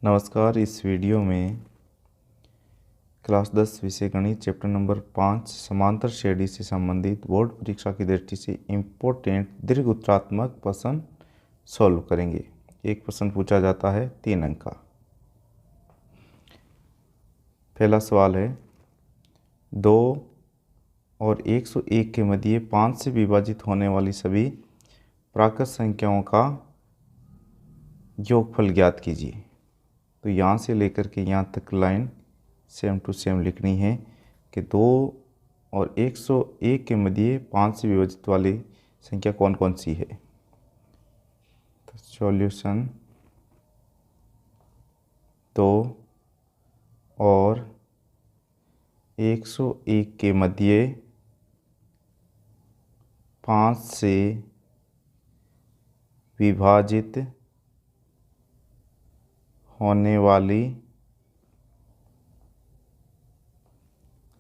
नमस्कार। इस वीडियो में क्लास 10 विषय गणित चैप्टर नंबर 5 समांतर श्रेणी से संबंधित बोर्ड परीक्षा की दृष्टि से इम्पोर्टेंट दीर्घ उत्तरात्मक प्रश्न सॉल्व करेंगे। एक प्रश्न पूछा जाता है 3 अंक का। पहला सवाल है 2 और 101 के मध्य 5 से विभाजित होने वाली सभी प्राकृत संख्याओं का योगफल ज्ञात कीजिए। तो यहाँ से लेकर के यहाँ तक लाइन सेम टू सेम लिखनी है कि 2 और 101 के मध्य 5 से विभाजित वाली संख्या कौन कौन सी है। तो सॉल्यूशन 2 और 101 के मध्य 5 से विभाजित होने वाली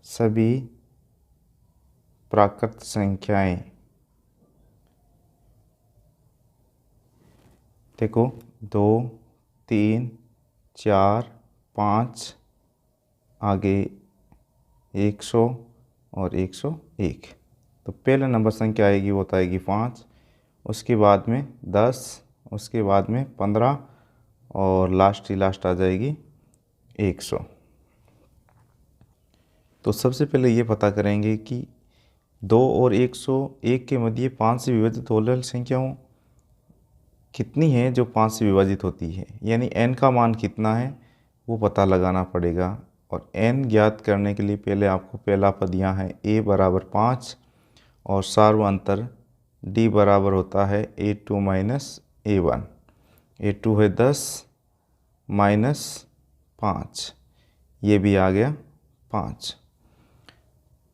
सभी प्राकृत संख्याएं। देखो 2, 3, 4, 5, आगे 100 और 101। तो पहला नंबर संख्या आएगी वो तो आएगी 5, उसके बाद में 10, उसके बाद में 15 और लास्ट आ जाएगी 100। तो सबसे पहले ये पता करेंगे कि 2 और 101 के मध्य 5 से विभाजित होने वाली संख्याओं कितनी है जो 5 से विभाजित होती है, यानी n का मान कितना है वो पता लगाना पड़ेगा। और n ज्ञात करने के लिए पहले आपको पहला पद यहाँ है a बराबर 5 और सार्व अंतर d बराबर होता है a2 माइनस a1। a2 है 10 माइनस 5, ये भी आ गया 5।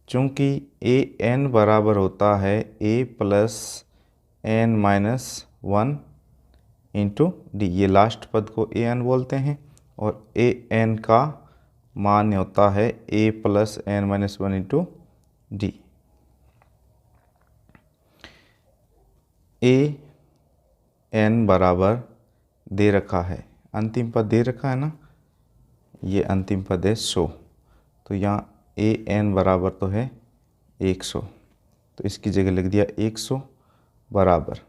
चूँकि ए एन बराबर होता है a plus N minus 1 into D, ये लास्ट पद को ए एन बोलते हैं और ए एन का मान होता है a plus N minus 1 into D. A N बराबर दे रखा है, अंतिम पद दे रखा है ना, ये अंतिम पद है 100। तो यहाँ ए एन बराबर तो है 100, तो इसकी जगह लिख दिया 100 बराबर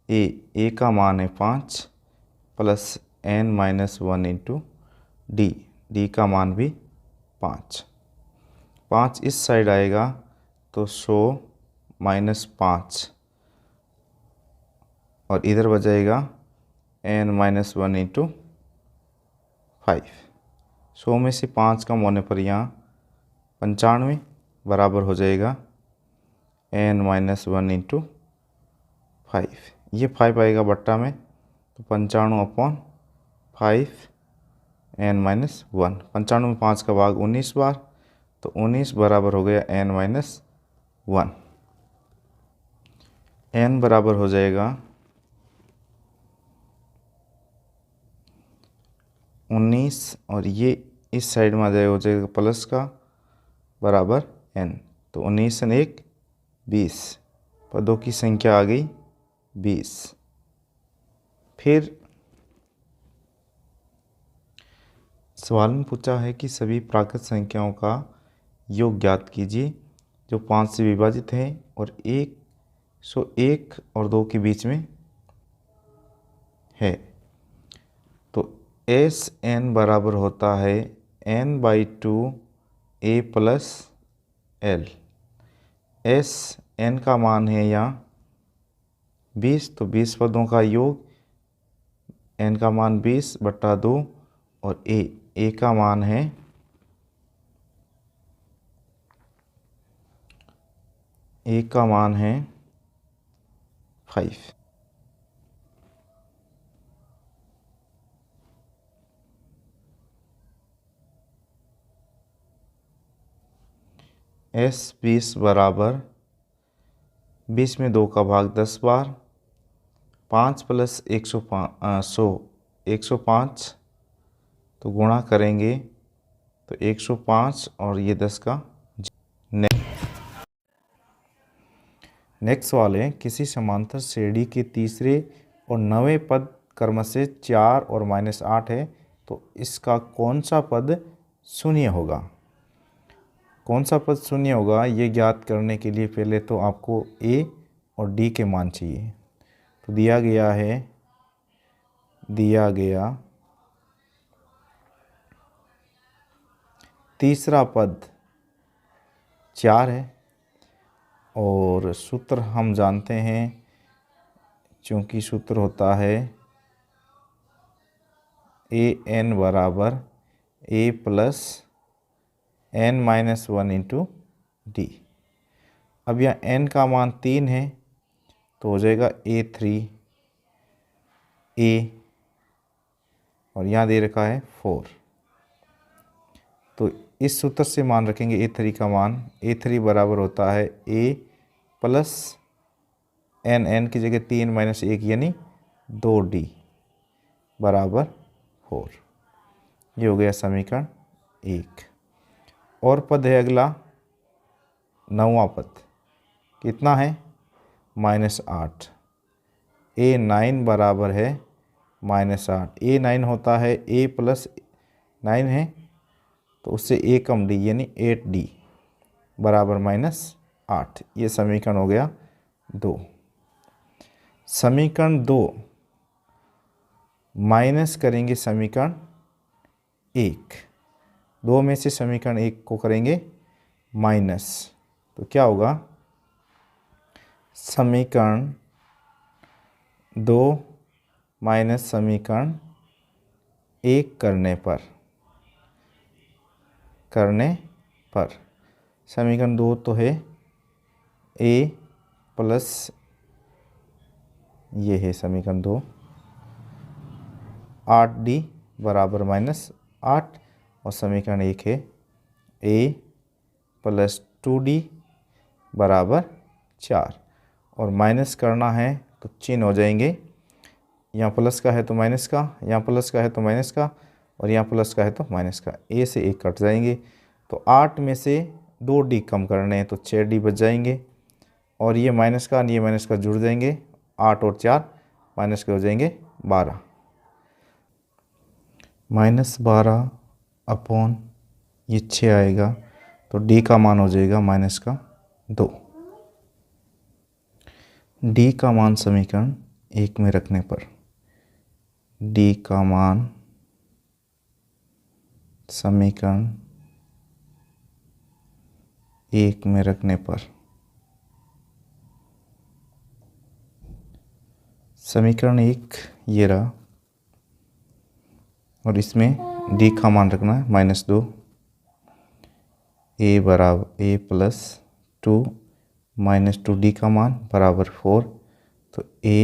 ए का मान है 5 plus N minus 1 into d का मान भी 5 इस साइड आएगा तो 100 माइनस 5 और इधर बजाएगा एन माइनस 1 इंटू 5। 100 में से 5 कम होने पर यहाँ 95 बराबर हो जाएगा एन माइनस 1 इंटू 5। ये 5 आएगा बट्टा में, तो 95/5 एन माइनस 1। 95 में 5 का भाग 19 बार, तो 19 बराबर हो गया एन माइनस 1। एन बराबर हो जाएगा 19 और ये इस साइड में आ जाएगा, हो जाएगा प्लस का बराबर n। तो 19 और 1 20, पदों की संख्या आ गई 20। फिर सवाल में पूछा है कि सभी प्राकृत संख्याओं का योग ज्ञात कीजिए जो 5 से विभाजित हैं और 101 और 2 के बीच में है। तो एस एन बराबर होता है n/2 a plus l. S n का मान है यहाँ 20, तो 20 पदों का योग, n का मान 20/2 और a का मान है 5। एस 20 बराबर 20 में 2 का भाग 10 बार, 5 प्लस 105, तो गुणा करेंगे तो 105 और ये 10 का। नेक्स्ट सवाल है किसी समांतर श्रेणी के तीसरे और 9वें पद क्रमशः 4 और -8 है, तो इसका कौन सा पद शून्य होगा। कौन सा पद शून्य होगा ये ज्ञात करने के लिए पहले तो आपको ए और डी के मान चाहिए। तो दिया गया तीसरा पद 4 है और सूत्र हम जानते हैं, चूँकि सूत्र होता है ए एन बराबर A plus N minus 1 into D. अब यहाँ n का मान 3 है तो हो जाएगा A3 A और यहाँ दे रखा है 4। तो इस सूत्र से मान रखेंगे A3 का मान। A3 बराबर होता है A प्लस n की जगह 3 माइनस 1 यानी 2D बराबर 4। ये हो गया समीकरण 1। और पद है अगला 9वां पद, कितना है -8। A9 बराबर है -8। A9 होता है A प्लस 9 है तो उससे A कम D यानी 8D बराबर -8। ये समीकरण हो गया 2। समीकरण 2 माइनस करेंगे समीकरण 1। 2 में से समीकरण 1 को करेंगे माइनस, तो क्या होगा समीकरण 2 माइनस समीकरण 1 करने पर समीकरण 2 तो है A प्लस, ये है समीकरण 2 8D बराबर -8 और समीकरण 1 है A प्लस 2D बराबर 4। और माइनस करना है तो चिन्ह हो जाएंगे, यहाँ प्लस का है तो माइनस का, यहाँ प्लस का है तो माइनस का और यहाँ प्लस का है तो माइनस का। A से 1 कट जाएंगे तो 8 में से 2D कम करने हैं तो 6D बच जाएंगे और ये माइनस का जुड़ जाएंगे। 8 और 4 माइनस के हो जाएंगे 12। -12 अपॉन ये 6 आएगा तो D का मान हो जाएगा -2। D का मान समीकरण 1 में रखने पर, D का मान समीकरण 1 में रखने पर समीकरण 1 ये रहा और इसमें D का मान रखना है -2। A बराबर A प्लस 2 -2D का मान बराबर 4। तो A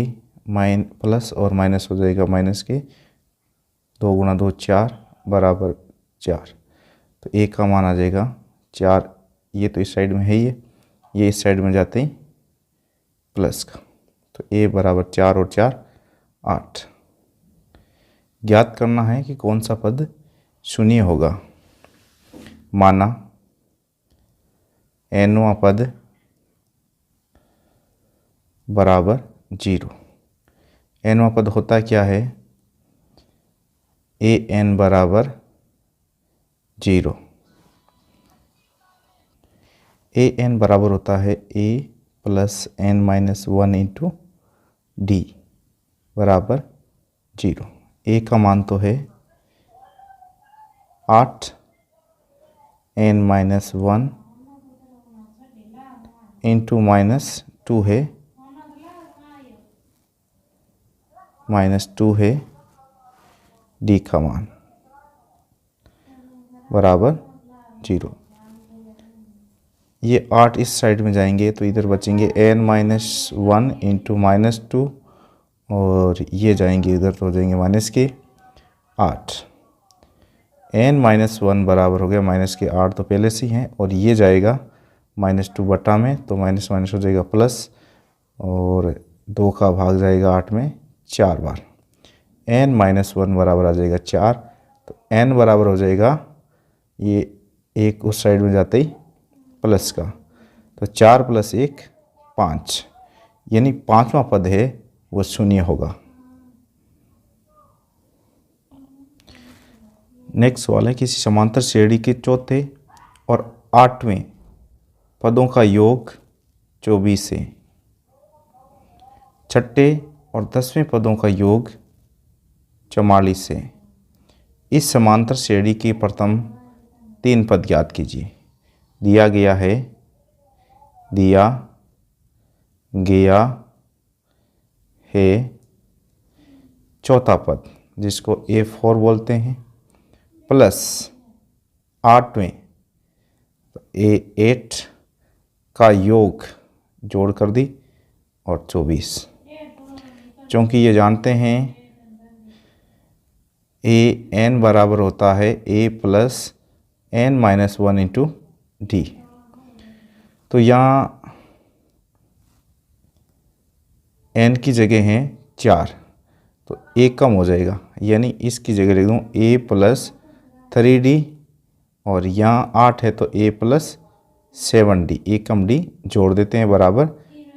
प्लस और माइनस हो जाएगा माइनस के 2 गुणा 2 4 बराबर 4। तो A का मान आ जाएगा 4। ये तो इस साइड में है, ये इस साइड में जाते ही प्लस का, तो A बराबर 4 और 4 8। ज्ञात करना है कि कौन सा पद शून्य होगा। माना nवां पद बराबर 0। nवां पद होता क्या है, an बराबर 0। an बराबर होता है a plus n minus 1 into D बराबर 0। a का मान तो है 8 n माइनस 1 इंटू -2 है -2 है d का मान बराबर 0। ये 8 इस साइड में जाएंगे तो इधर बचेंगे n माइनस 1 इंटू -2 और ये जाएंगे इधर तो हो जाएंगे माइनस के 8। n माइनस 1 बराबर हो गया माइनस के 8 तो पहले से ही हैं और ये जाएगा -2 बटा में तो माइनस माइनस हो जाएगा प्लस और 2 का भाग जाएगा 8 में 4 बार। n माइनस 1 बराबर आ जाएगा 4। तो n बराबर हो जाएगा, ये एक उस साइड में जाते ही प्लस का, तो 4 + 1 5 यानी 5वां पद है वो शून्य होगा। नेक्स्ट सवाल है, किसी समांतर श्रेणी के चौथे और 8वें पदों का योग 24 है, छठे और 10वें पदों का योग 44 है। इस समांतर श्रेणी के प्रथम 3 पद ज्ञात कीजिए। दिया गया है चौथा पद जिसको A4 बोलते हैं प्लस 8वें A8 का योग जोड़ कर दी और 24। चूँकि ये जानते हैं AN बराबर होता है A plus N-1 into D, तो यहाँ N की जगह है 4, तो A कम हो जाएगा, यानी इसकी जगह लिख दूँ A प्लस 3D, और यहाँ 8 है तो A plus 7D, A come D जोड़ देते हैं बराबर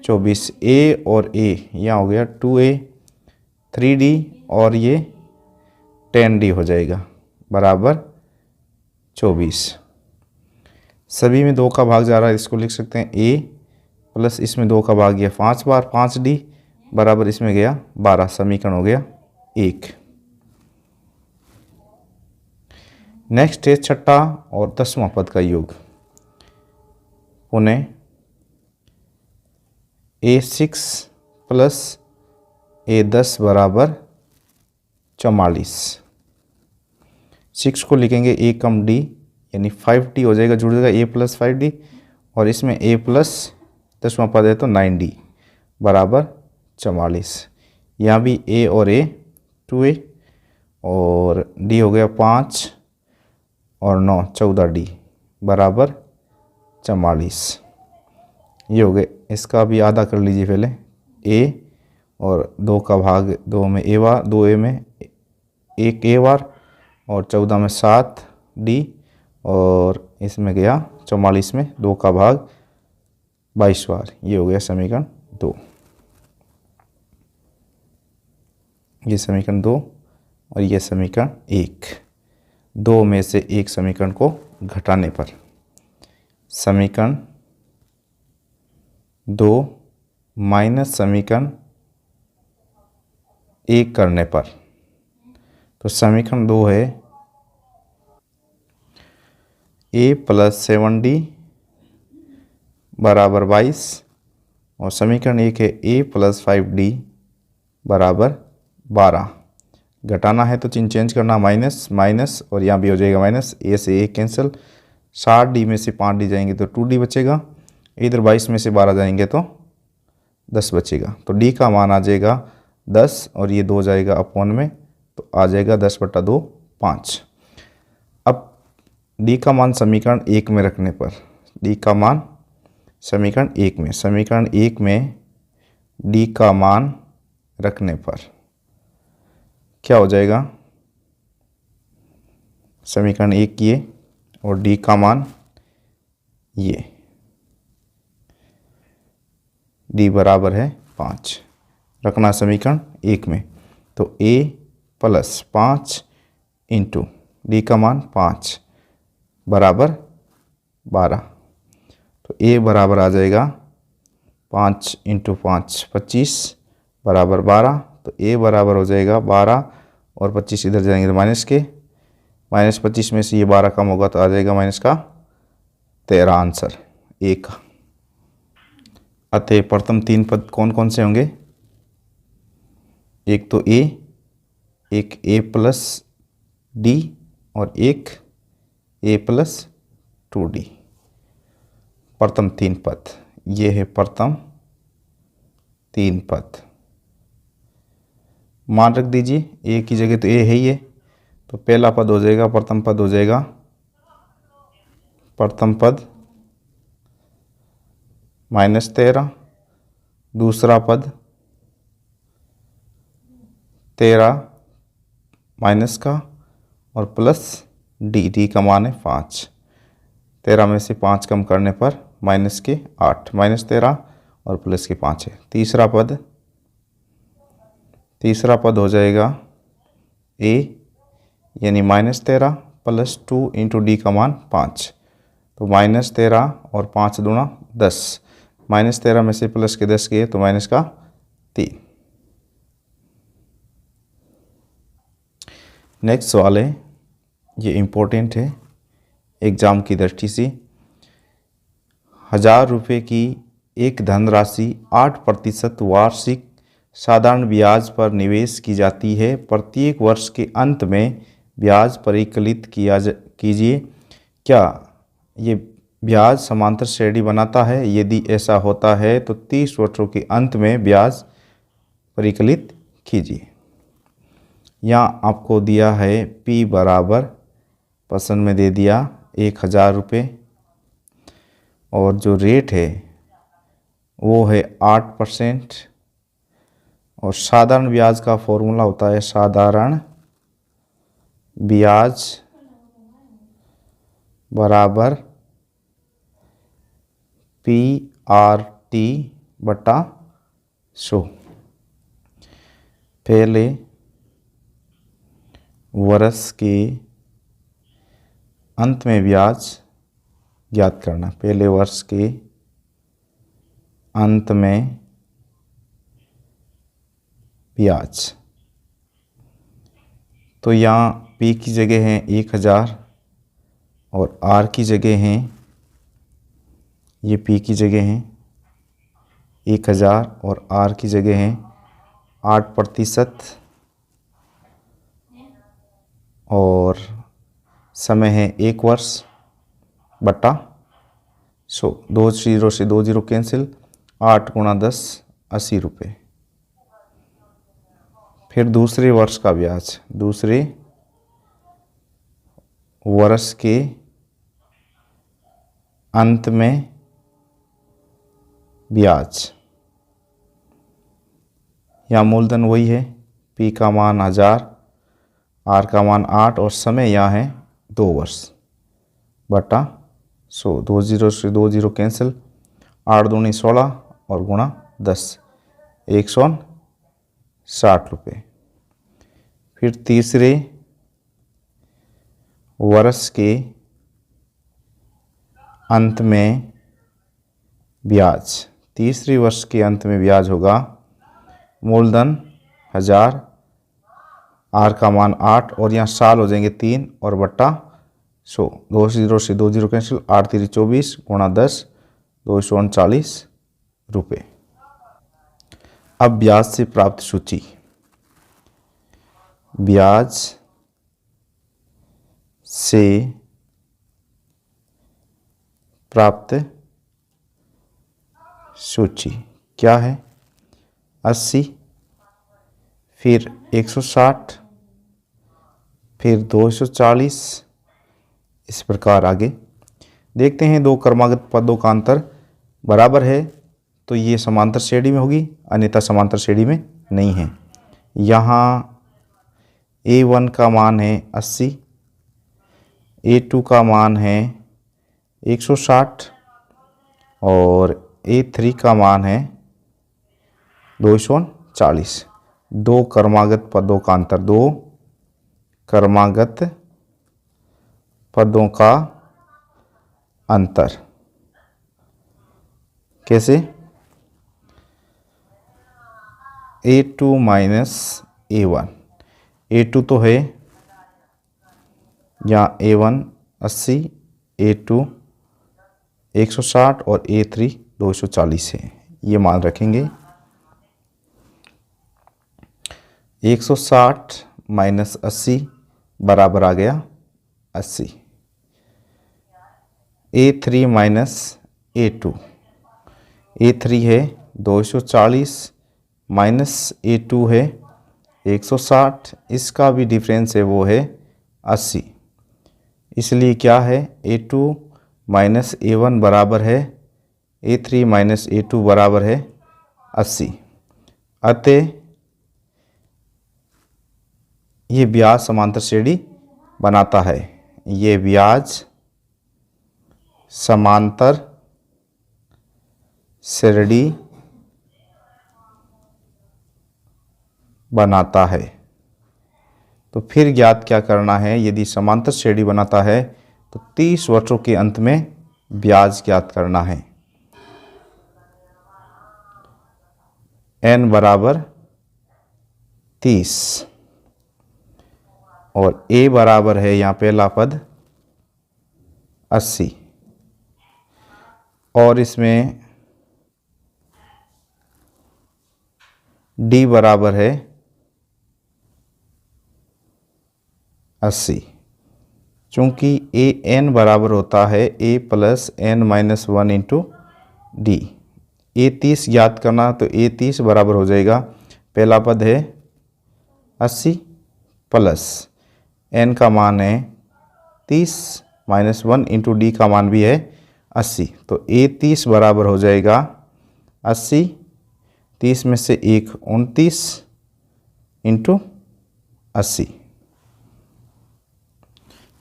24। A और A यहाँ हो गया 2A 3D और ये 10D हो जाएगा बराबर 24। सभी में 2 का भाग जा रहा है, इसको लिख सकते हैं A प्लस इसमें 2 का भाग गया 5 बार 5D बराबर इसमें गया 12। समीकरण हो गया 1। नेक्स्ट है छठा और 10वां पद का योग। पुनः A6 प्लस A10 बराबर 44। 6 को लिखेंगे A कम D यानी 5D हो जाएगा, जुड़ जाएगा A प्लस 5D, और इसमें A प्लस 10वां पद है तो 9D बराबर 44। यहाँ भी A और A 2A और D हो गया 5 और 9 14D बराबर 44। ये हो गए। इसका भी आधा कर लीजिए पहले, A और 2 का भाग 2 में A बार, 2A में 1 A बार, और 14 में 7D, और इसमें गया 44 में 2 का भाग 22 बार। ये हो गया समीकरण 2। ये समीकरण 2 और ये समीकरण 1। 2 में से एक समीकरण को घटाने पर समीकरण 2 माइनस समीकरण 1 करने पर, तो समीकरण 2 है A प्लस 7D बराबर 22, और समीकरण 1 है A प्लस 5D बराबर 12। घटाना है तो चिन्ह चेंज करना, माइनस माइनस, और यहाँ भी हो जाएगा माइनस, A से A कैंसिल, 7D में से 5D जाएंगे तो 2D बचेगा, इधर 22 में से 12 जाएंगे तो 10 बचेगा। तो D का मान आ जाएगा 10, और ये 2 जाएगा अपॉन में, तो आ जाएगा 10/2 5। अब D का मान समीकरण 1 में रखने पर, D का मान समीकरण 1 में, समीकरण 1 में D का मान रखने पर क्या हो जाएगा, समीकरण 1 ये और D का मान ये, D बराबर है 5, रखना समीकरण 1 में। तो A प्लस 5 इंटू D का मान 5 बराबर 12, तो A बराबर आ जाएगा 5 इंटू 5 25 बराबर 12, तो A बराबर हो जाएगा 12, और 25 इधर जाएंगे तो माइनस के, माइनस 25 में से ये 12 कम होगा तो आ जाएगा माइनस का 13 आंसर A का। अतः प्रथम 3 पद कौन कौन से होंगे, एक तो A, एक A प्लस D और एक A प्लस 2D। प्रथम 3 पद, ये है प्रथम 3 पद। मान रख दीजिए A की जगह तो A है ही है, तो पहला पद हो जाएगा, प्रथम पद हो जाएगा, प्रथम पद -13, दूसरा पद 13 माइनस का और प्लस D का मान है 5। 13 में से 5 कम करने पर माइनस के 8, -13 और प्लस के 5 है। तीसरा पद हो जाएगा A यानी -13 प्लस 2 इंटू डी का मान 5, तो -13 और 5 दूना 10, -13 में से प्लस के 10 गए तो माइनस का 3। नेक्स्ट सवाल है, ये इम्पोर्टेंट है एग्ज़ाम की दृष्टि से। 1000 रुपये की एक धनराशि 8% वार्षिक साधारण ब्याज पर निवेश की जाती है। प्रत्येक वर्ष के अंत में ब्याज परिकलित कीजिए। क्या ये ब्याज समांतर श्रेणी बनाता है? यदि ऐसा होता है तो 30 वर्षों के अंत में ब्याज परिकलित कीजिए। यहाँ आपको दिया है P बराबर पसंद में दे दिया 1000 रुपये, और जो रेट है वो है 8%, और साधारण ब्याज का फॉर्मूला होता है साधारण ब्याज बराबर PRT बटा 100। पहले वर्ष के अंत में ब्याज ज्ञात करना। पहले वर्ष के अंत में ब्याज, तो यहाँ P की जगह है 1000 और R की जगह है, ये P की जगह है 1000 और R की जगह है 8%, और समय है 1 वर्ष बटा 100। 2 0 से 2 0 कैंसिल, 8 गुणा 10 80 रुपये। फिर दूसरे वर्ष का ब्याज, दूसरे वर्ष के अंत में ब्याज, यहाँ मूलधन वही है, P का मान 1000, R का मान 8 और समय यहाँ है 2 वर्ष बटा 100। 2 0 से 2 0 कैंसिल, 8 दूनी 16 और गुणा 10, 160 रुपये। फिर तीसरे वर्ष के अंत में ब्याज, तीसरे वर्ष के अंत में ब्याज होगा मूलधन 1000, R का मान 8 और यहाँ साल हो जाएंगे 3 और बट्टा 100। 2 0 से 2 0 कैंसिल, 8 3 24 गुणा 10, 239 रुपये। अब ब्याज से प्राप्त सूची। ब्याज से प्राप्त सूची क्या है? 80, फिर 160, फिर 240, इस प्रकार आगे देखते हैं। दो क्रमागत पदों का अंतर बराबर है तो ये समांतर श्रेणी में होगी, अन्यथा समांतर श्रेणी में नहीं है। यहाँ A1 का मान है 80, A2 का मान है 160 और A3 का मान है 240। दो क्रमागत पदों का अंतर, दो क्रमागत पदों का अंतर कैसे? A2 माइनस A1, A2 तो है यहाँ A1 80, A2 160 और A3 240 है, ये मान रखेंगे। 160 माइनस 80 बराबर आ गया 80। A3 माइनस A2, A3 है 240 माइनस A2 है 160, इसका भी डिफरेंस है वो है 80। इसलिए क्या है? A2 माइनस A1 बराबर है A3 माइनस A2 बराबर है 80। अतः ये ब्याज समांतर श्रेणी बनाता है। ये ब्याज समांतर श्रेणी बनाता है। तो फिर ज्ञात क्या करना है, यदि समांतर श्रेणी बनाता है तो 30 वर्षों के अंत में ब्याज ज्ञात करना है। n बराबर 30 और a बराबर है यहाँ पहला पद 80 और इसमें d बराबर है 80। चूँकि ए n बराबर होता है a plus n minus 1 into D. A 30 ज्ञात करना, तो ए 30 बराबर हो जाएगा, पहला पद है 80 प्लस n का मान है 30 माइनस 1 इंटू डी का मान भी है 80। तो ए 30 बराबर हो जाएगा 80, 30 में से 1 29 इंटू 80।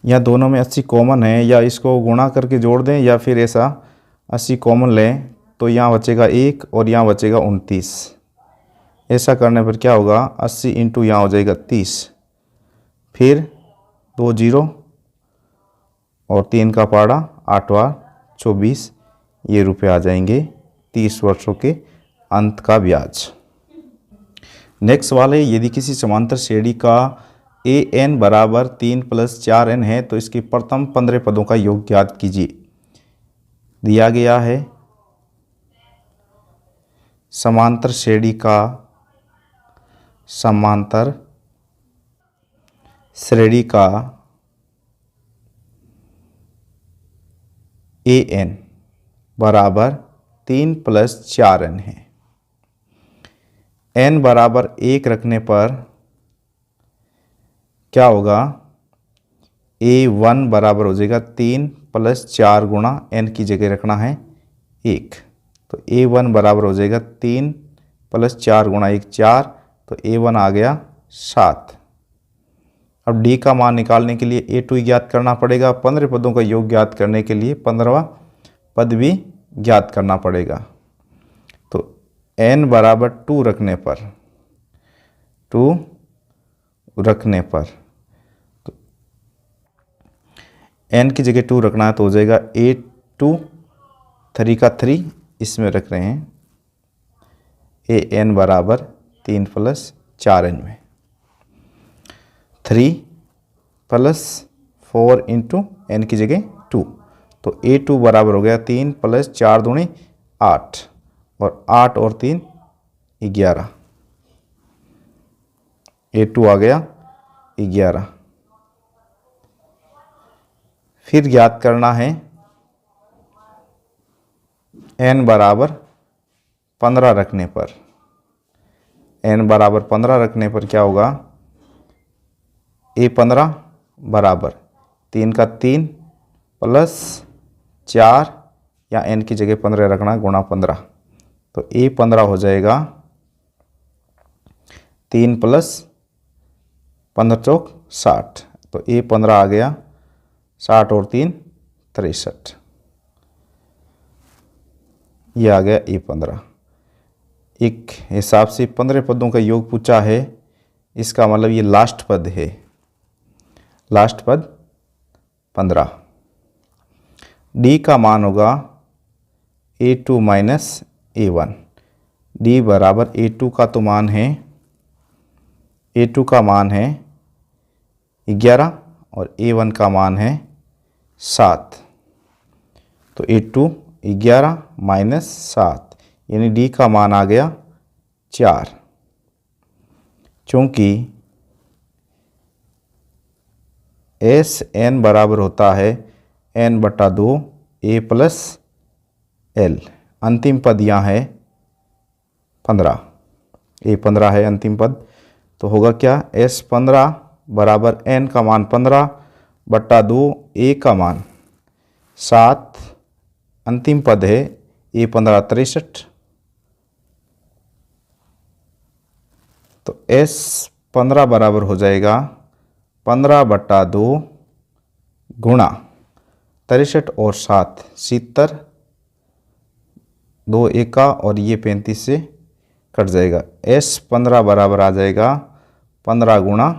या दोनों में 80 कॉमन है, या इसको गुणा करके जोड़ दें या फिर ऐसा 80 कॉमन लें, तो यहाँ बचेगा 1 और यहाँ बचेगा 29। ऐसा करने पर क्या होगा, 80 इंटू यहाँ हो जाएगा 30, फिर 2 0 और 3 का पाड़ा 8 बार 24, ये रुपए आ जाएंगे 30 वर्षों के अंत का ब्याज। नेक्स्ट वाले, यदि किसी समांतर श्रेणी का ए एन बराबर 3 प्लस 4n है तो इसके प्रथम 15 पदों का योग ज्ञात कीजिए। दिया गया है समांतर श्रेणी का ए एन बराबर 3 प्लस 4n है। n बराबर 1 रखने पर क्या होगा, a1 बराबर हो जाएगा 3 प्लस 4 गुणा n की जगह रखना है 1, तो a1 बराबर हो जाएगा 3 प्लस 4 गुणा 1 4, तो a1 आ गया 7। अब d का मान निकालने के लिए a2 ज्ञात करना पड़ेगा। 15 पदों का योग ज्ञात करने के लिए 15वां पद भी ज्ञात करना पड़ेगा। तो n बराबर 2 रखने पर तो n की जगह 2 रखना है तो हो जाएगा a2 3 का 3 इसमें रख रहे हैं, an बराबर 3 प्लस 4n में 3 प्लस 4 इंटू n की जगह 2, तो a2 बराबर हो गया 3 प्लस 4 दूनी 8 और 8 और 3 11, a2 आ गया 11। फिर ज्ञात करना है n बराबर 15 रखने पर। n बराबर 15 रखने पर क्या होगा, a15 बराबर 3 का 3 प्लस 4 या n की जगह 15 रखना गुणा 15, तो a15 हो जाएगा 3 प्लस 15 चौक 60, तो a15 आ गया 60 और 3 63, ये आ गया a15। एक हिसाब से 15 पदों का योग पूछा है, इसका मतलब ये लास्ट पद है, लास्ट पद 15। d का मान होगा a2 माइनस a1। d बराबर a2 का तो मान है, a2 का मान है 11 और a1 का मान है 7, तो a2 11 माइनस 7 यानी d का मान आ गया 4। चूँकि एस एन बराबर होता है n बटा 2 a प्लस एल, अंतिम पद यहाँ है 15, a15 है अंतिम पद, तो होगा क्या, s15 बराबर n का मान 15 बटा 2 a का मान 7, अंतिम पद है a15 63, तो s15 बराबर हो जाएगा 15 बटा 2 गुणा 63 और 7 70, 2 एका और ये 35 से कट जाएगा। s15 बराबर आ जाएगा 15 गुणा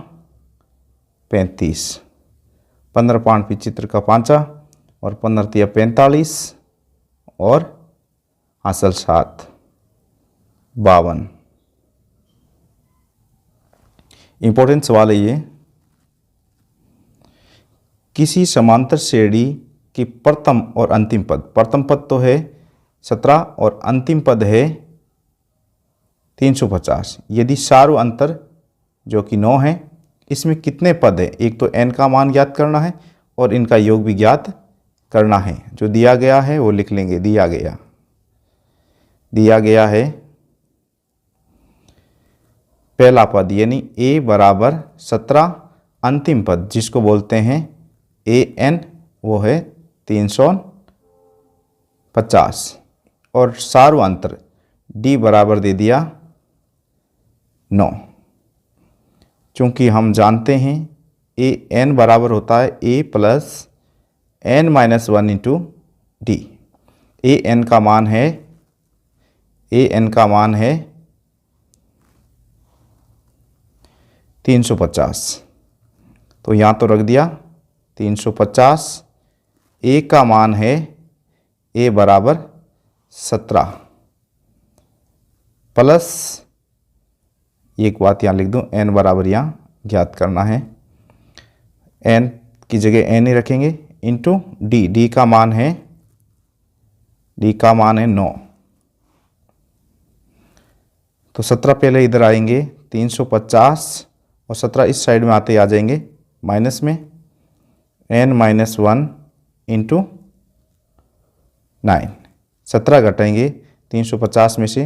35, 15 पाँच विचित्र का पाँचा और 15 तिया 45 और हासिल 7, 52। इंपॉर्टेंट सवाल है ये, किसी समांतर श्रेणी की प्रथम और अंतिम पद, प्रथम पद तो है 17 और अंतिम पद है 350, यदि सारू अंतर जो कि 9 है, इसमें कितने पद है? एक तो n का मान ज्ञात करना है और इनका योग भी ज्ञात करना है। जो दिया गया है वो लिख लेंगे, दिया गया है पहला पद यानी a बराबर 17, अंतिम पद जिसको बोलते हैं an वो है 350 और सारू अंतर d बराबर दे दिया 9। चूंकि हम जानते हैं ए एन बराबर होता है a plus n minus 1 into D. A n का मान है 350, तो यहाँ तो रख दिया 350। ए का मान है a बराबर 17 प्लस एक बात यहाँ लिख दूँ, n बराबर यहाँ ज्ञात करना है, n की जगह n ही रखेंगे इंटू डी का मान है 9। तो 17 पहले इधर आएंगे 350 और 17 इस साइड में आते ही आ जाएंगे माइनस में, n माइनस 1 इंटू 9। 17 घटाएंगे 350 में से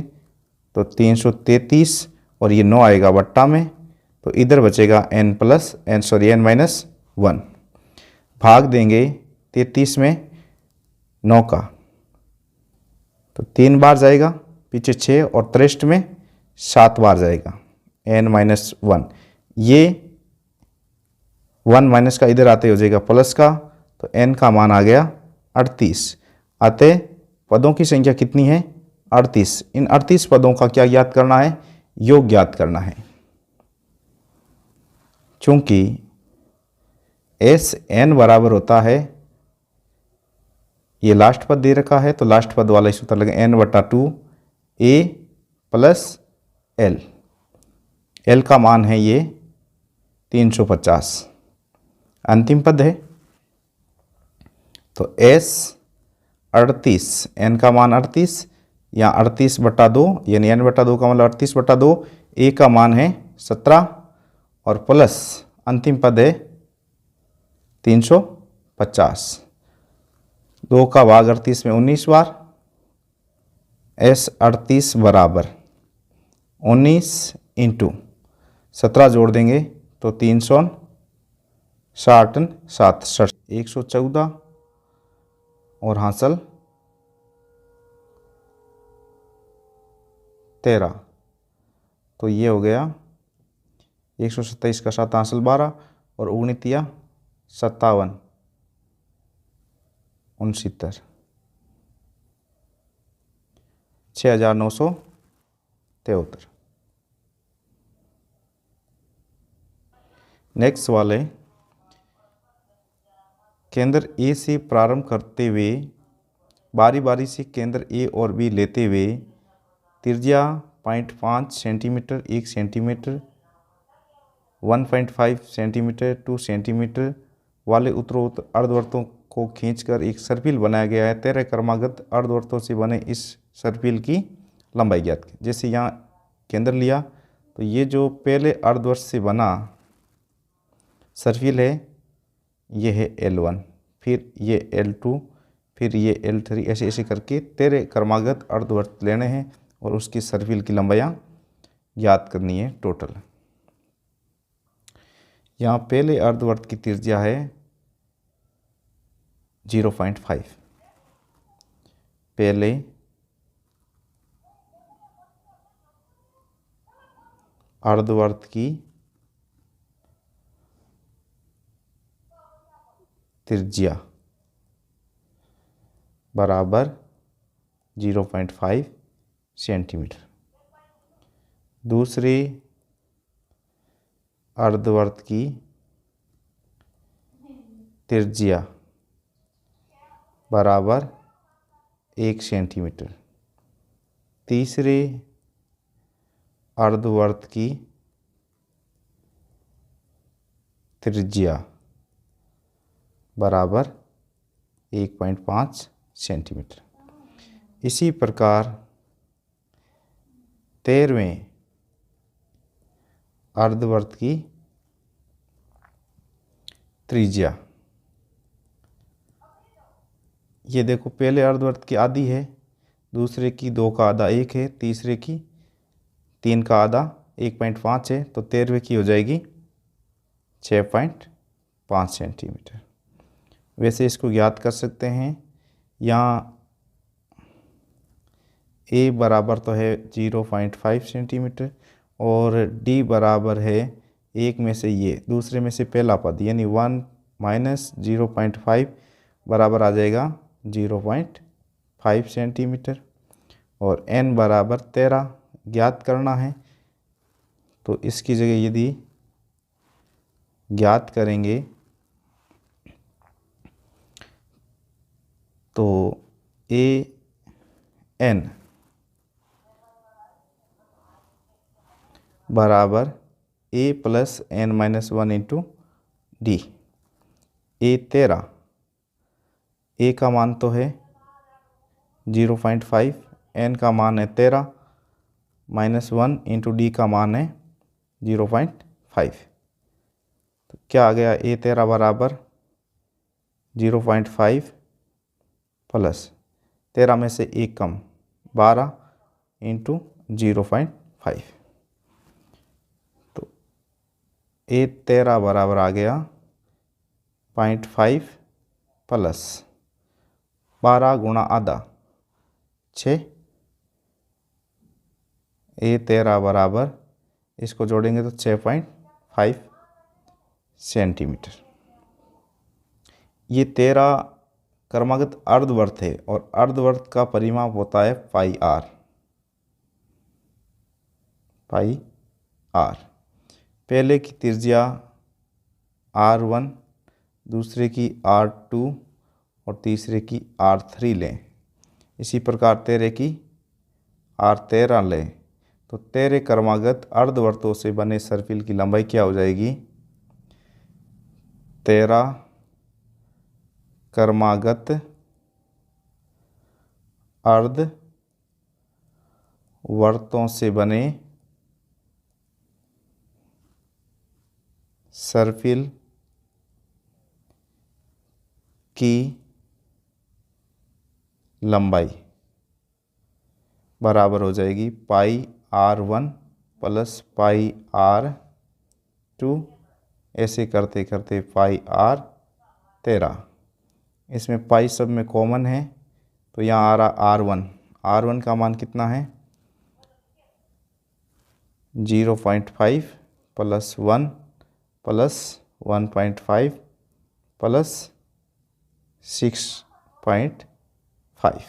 तो 333 और ये 9 आएगा बट्टा में, तो इधर बचेगा n माइनस 1। भाग देंगे 33 में 9 का, तो 3 बार जाएगा, पीछे 6 और 63 में 7 बार जाएगा n माइनस 1। ये 1 माइनस का इधर आते हो जाएगा प्लस का, तो n का मान आ गया 38। अतः पदों की संख्या कितनी है? 38। इन 38 पदों का क्या ज्ञात करना है? योग ज्ञात करना है। चूंकि एस एन बराबर होता है, ये लास्ट पद दे रखा है तो लास्ट पद वाला सूत्र लगे n/2 a plus l। l का मान है ये 350, अंतिम पद है, तो s 38, n का मान 38 या 38/2 यानी n/2 का मतलब 38/2, a का मान है 17 और प्लस अंतिम पद है 350। 2 का भाग 38 में 19 बार, s 38 बराबर 19 इंटू 17 जोड़ देंगे तो 360 7 114 और हासिल 13। तो ये हो गया 127 का 7 हासिल 12 और 19 57 69 6973। नेक्स्ट सवाल है, केंद्र ए से प्रारंभ करते हुए बारी बारी से केंद्र ए और बी लेते हुए त्रिज्या 0.5 सेंटीमीटर, 1 सेंटीमीटर, 1.5 सेंटीमीटर, 2 सेंटीमीटर वाले उत्तरोत्तर अर्धवृत्तों को खींचकर एक सर्पिल बनाया गया है। 13 क्रमागत अर्धवृत्तों से बने इस सर्पिल की लंबाई ज्ञात की। जैसे यहाँ केंद्र लिया तो ये जो पहले अर्धवृत्त से बना सर्पिल है ये है L1, फिर ये L2, फिर ये L3, ऐसे ऐसे करके 13 क्रमागत अर्धवृत्त लेने हैं और उसकी सर्पिल की लंबाइयाँ ज्ञात करनी है टोटल। यहाँ पहले अर्धवृत्त की त्रिज्या है 0.5, पहले अर्धवृत्त की त्रिज्या बराबर 0.5 सेंटीमीटर। दूसरे अर्धवृत्त की त्रिज्या बराबर 1 सेंटीमीटर। तीसरे अर्धवर्त की त्रिज्या बराबर 1.5 सेंटीमीटर। इसी प्रकार 13वें अर्धवर्त की त्रिज्या, ये देखो पहले अर्धवर्त की आधी है, दूसरे की 2 का आधा 1 है, तीसरे की 3 का आधा 1.5 है, तो 13वें की हो जाएगी 6.5 सेंटीमीटर। वैसे इसको ज्ञात कर सकते हैं। यहाँ ए बराबर तो है 0.5 सेंटीमीटर और डी बराबर है एक में से ये दूसरे में से पहला पद यानी 1 माइनस 0.5 बराबर आ जाएगा 0.5 सेंटीमीटर। और n बराबर 13 ज्ञात करना है, तो इसकी जगह यदि ज्ञात करेंगे तो ए एन बराबर A plus N minus 1 into D. A 13, A का मान तो है 0.5, एन का मान है 13 माइनस 1 इंटू डी का मान है 0.5। तो क्या आ गया, ए 13 बराबर 0.5 प्लस 13 में से 1 कम 12 इंटू 0.5। तो ए 13 बराबर आ गया 0.5 प्लस 12 गुणा आधा 6। ए 13 बराबर इसको जोड़ेंगे तो 6.5 सेंटीमीटर। ये 13 क्रमागत अर्धवर्त है और अर्धवर्त का परिमाप होता है पाई आर। पहले की त्रिज्या R1, दूसरे की R2 और तीसरे की R3 लें। इसी प्रकार 13 की R13 लें तो 13 क्रमागत अर्धवर्तों से बने सर्पिल की लंबाई क्या हो जाएगी, 13 क्रमागत अर्धवर्तों से बने सर्पिल की लंबाई बराबर हो जाएगी पाई R1 प्लस पाई R2, ऐसे करते करते पाई R13। इसमें पाई सब में कॉमन है तो यहाँ आ रहा R1 का मान कितना है 0.5 प्लस 1 प्लस 1.5 प्लस 6.5।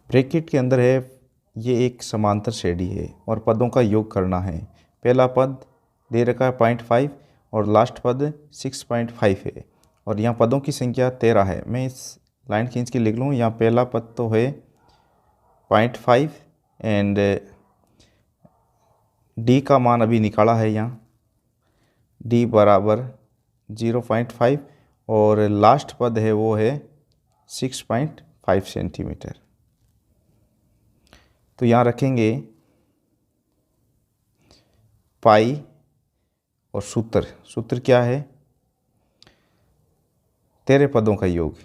ब्रैकेट के अंदर है ये एक समांतर श्रेणी है और पदों का योग करना है। पहला पद दे रखा है 0.5 और लास्ट पद 6.5 है और यहाँ पदों की संख्या 13 है। मैं इस लाइन खींच के लिख लूँ। यहाँ पहला पद तो है 0.5 एंड डी का मान अभी निकाला है, यहाँ डी बराबर 0.5 और लास्ट पद है वो है 6.5 सेंटीमीटर। तो यहाँ रखेंगे पाई और सूत्र क्या है 13 पदों का योग,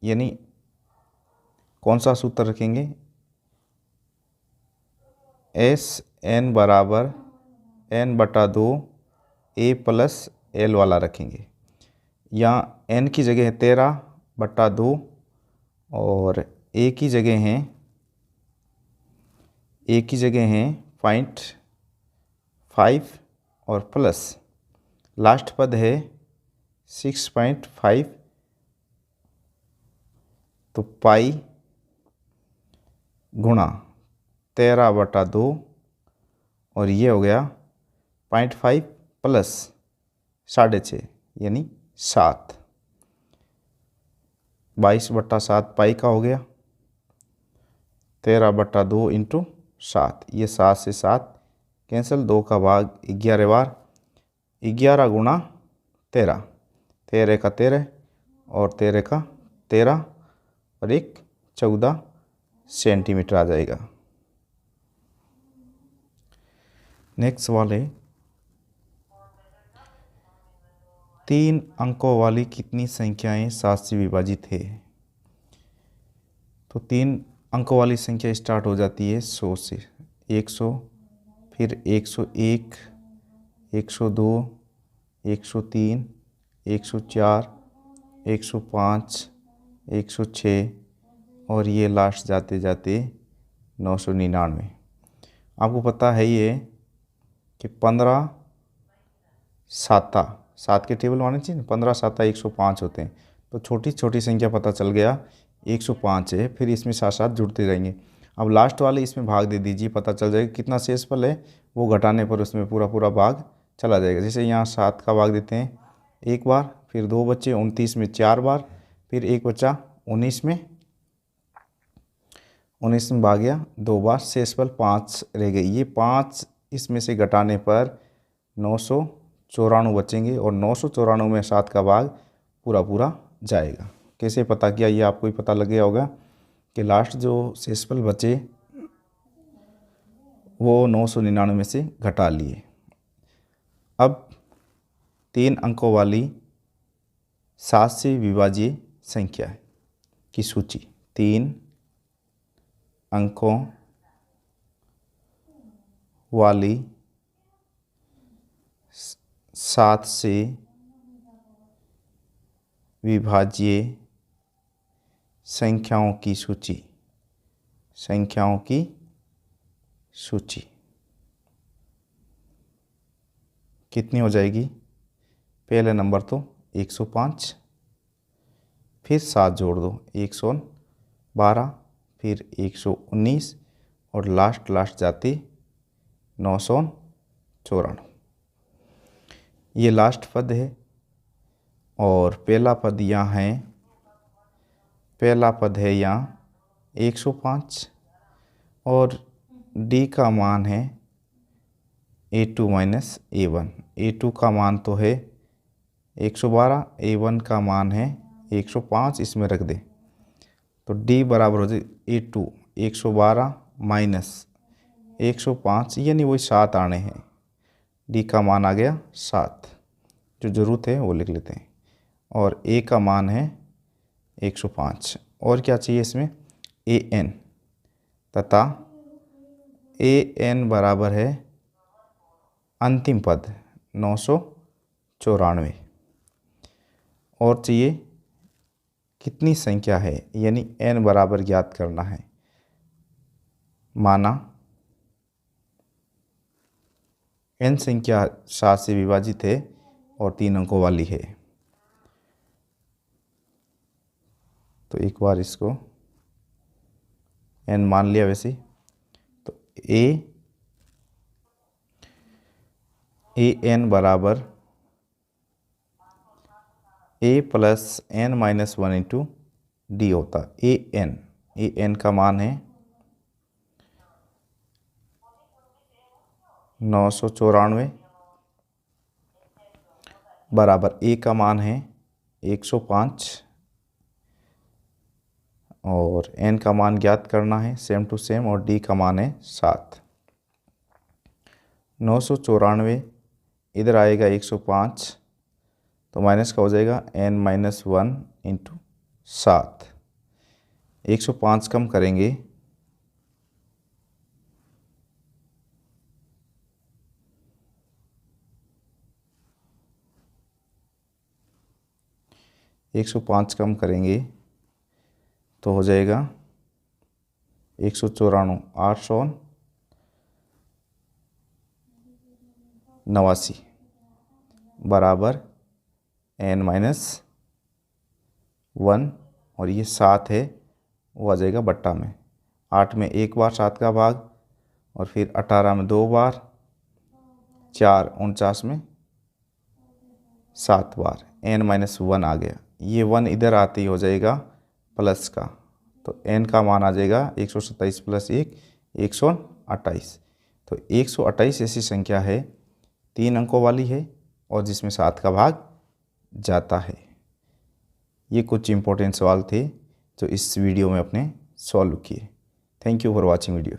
यानी कौन सा सूत्र रखेंगे, एस एन बराबर n/2 a प्लस एल वाला रखेंगे। यहाँ n की जगह है 13/2 और a की जगह है 0.5 और प्लस लास्ट पद है 6.5। तो पाई गुणा 13/2 और ये हो गया 0.5 प्लस 6.5 यानी 7। 22/7 पाई का हो गया। 13/2 इंटू 7, ये 7 से 7 कैंसिल, 2 का भाग 11 बार, 11 गुणा 13, 13 का 13 और 13 का 13 और 1 14 सेंटीमीटर आ जाएगा। नेक्स्ट सवाल है 3 अंकों वाली कितनी संख्याएं 7 से विभाजित है। तो 3 अंकों वाली संख्या स्टार्ट हो जाती है 100 से, 100, फिर 101, 102, 103, 104, 105, 106 और ये लास्ट जाते जाते 999। आपको पता है ये कि 15 साता 7 के टेबल माने चाहिए, 15 साता 105 होते हैं। तो छोटी छोटी संख्या पता चल गया 105 है, फिर इसमें साथ साथ जुड़ते रहेंगे। अब लास्ट वाले इसमें भाग दे दीजिए, पता चल जाएगा कितना शेषफल है, वो घटाने पर उसमें पूरा पूरा भाग चला जाएगा। जैसे यहाँ 7 का भाग देते हैं एक बार, फिर 2 बच्चे 29 में 4 बार, फिर 1 बच्चा 19 में भाग गया 2 बार, शेषफल 5 रह गई। ये 5 इसमें से घटाने पर 994 बचेंगे और 994 में 7 का भाग पूरा पूरा जाएगा। कैसे पता किया ये आपको ही पता लग गया होगा कि लास्ट जो शेषफल बचे वो 999 में से घटा लिए। अब 3 अंकों वाली 7 से विभाज्य संख्या की सूची। 3 अंकों वाली 7 से विभाज्य संख्याओं की सूची। कितनी हो जाएगी? पहले नंबर तो 105, फिर 7 जोड़ दो 112, फिर 119 और लास्ट जाते 994। ये लास्ट पद है और पहला पद यहाँ है, पहला पद है यहाँ 105 और डी का मान है A2 माइनस A1। A2 का मान तो है 112, A1 का मान है 105, इसमें रख दे तो D बराबर हो जाए A2 112 माइनस 105, यानी वही 7 आने हैं। D का मान आ गया 7, जो ज़रूरत है वो लिख लेते हैं। और A का मान है 105। और क्या चाहिए इसमें? AN, तथा AN बराबर है अंतिम पद 994। और चाहिए कितनी संख्या है, यानी n बराबर ज्ञात करना है। माना n संख्या 7 से विभाजित है और 3 अंकों वाली है। तो एक बार इसको n मान लिया वैसे, तो AN बराबर A plus n minus 1 into D होता। AN का मान है 994 बराबर A का मान है 105 और n का मान ज्ञात करना है सेम टू सेम, और D का मान है 7। 994 इधर आएगा 105, तो माइनस का हो जाएगा n माइनस 1 इंटू 7। 105 कम करेंगे 105 कम करेंगे तो हो जाएगा 194, 889 बराबर n माइनस 1 और ये 7 है वो आ जाएगा बट्टा में। 8 में एक बार 7 का भाग और फिर 18 में 2 बार, 4 49 में 7 बार, n-1 आ गया, ये 1 इधर आते ही हो जाएगा प्लस का, तो n का मान आ जाएगा 127 + 1 128। तो 128 ऐसी संख्या है 3 अंकों वाली है और जिसमें 7 का भाग जाता है। ये कुछ इंपॉर्टेंट सवाल थे जो इस वीडियो में अपने सॉल्व किए। Thank you for watching video.